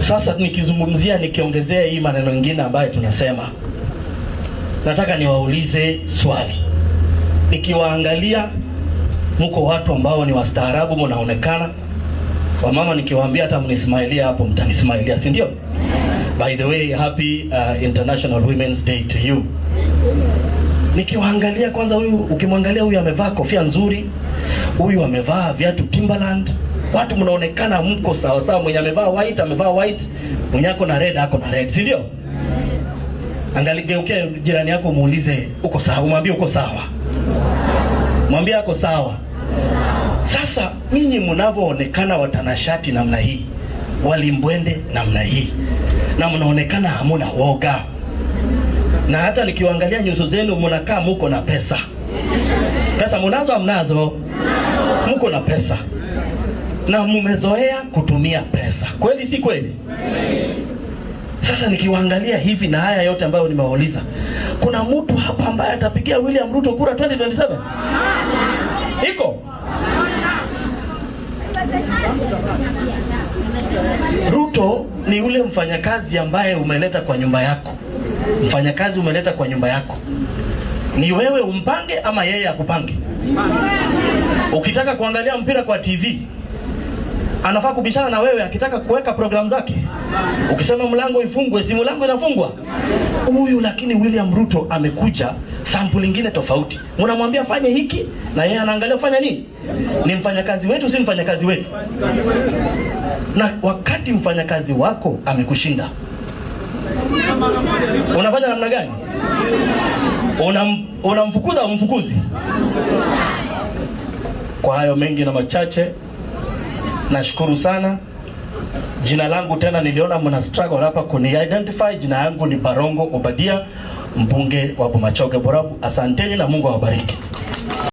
Sasa nikizungumzia, nikiongezea hii maneno mengine ambayo tunasema, nataka niwaulize swali. Nikiwaangalia mko watu ambao ni wastaarabu, mnaonekana. Wamama nikiwaambia hata mnismailia hapo mtanismailia, si ndio? By the way, happy International Women's Day to you. Nikiwaangalia kwanza, huyu ukimwangalia huyu amevaa kofia nzuri, huyu amevaa viatu Timberland. Watu mnaonekana mko sawa sawa, mwenye amevaa white, mwenye ako na red ako na red, si ndio? Angaligeukia jirani yako muulize uko sawa, umwambie uko sawa. Mwambie ako sawa. Sasa nyinyi mnavyoonekana watanashati namna hii, walimbwende namna hii, na mnaonekana hamuna woga. Na hata nikiwaangalia nyuso zenu mnakaa mko na pesa. Pesa mnazo amnazo? Mko na pesa. Na mmezoea kutumia pesa. Kweli si kweli? Sasa nikiwaangalia hivi na haya yote ambayo nimewauliza, kuna mtu hapa ambaye atapigia William Ruto kura 2027? Iko? Ruto ni ule mfanyakazi ambaye umeleta kwa nyumba yako. Mfanyakazi umeleta kwa nyumba yako. Ni wewe umpange ama yeye akupange? Ukitaka kuangalia mpira kwa TV, anafaa kubishana na wewe akitaka kuweka program zake. Ukisema mlango ifungwe, si mlango inafungwa. Huyu lakini William Ruto amekuja sample nyingine tofauti. Mnamwambia fanye hiki na yeye anaangalia fanya nini? Ni mfanyakazi wetu, si mfanyakazi wetu. Na wakati mfanyakazi wako amekushinda, unafanya namna gani? Unamfukuza au umfukuzi? Kwa hayo mengi na machache, nashukuru sana. Jina langu tena niliona mna struggle hapa kuni identify. Jina yangu ni Barongo Obadia, mbunge wa Bomachoge Borabu. Asanteni na Mungu awabariki.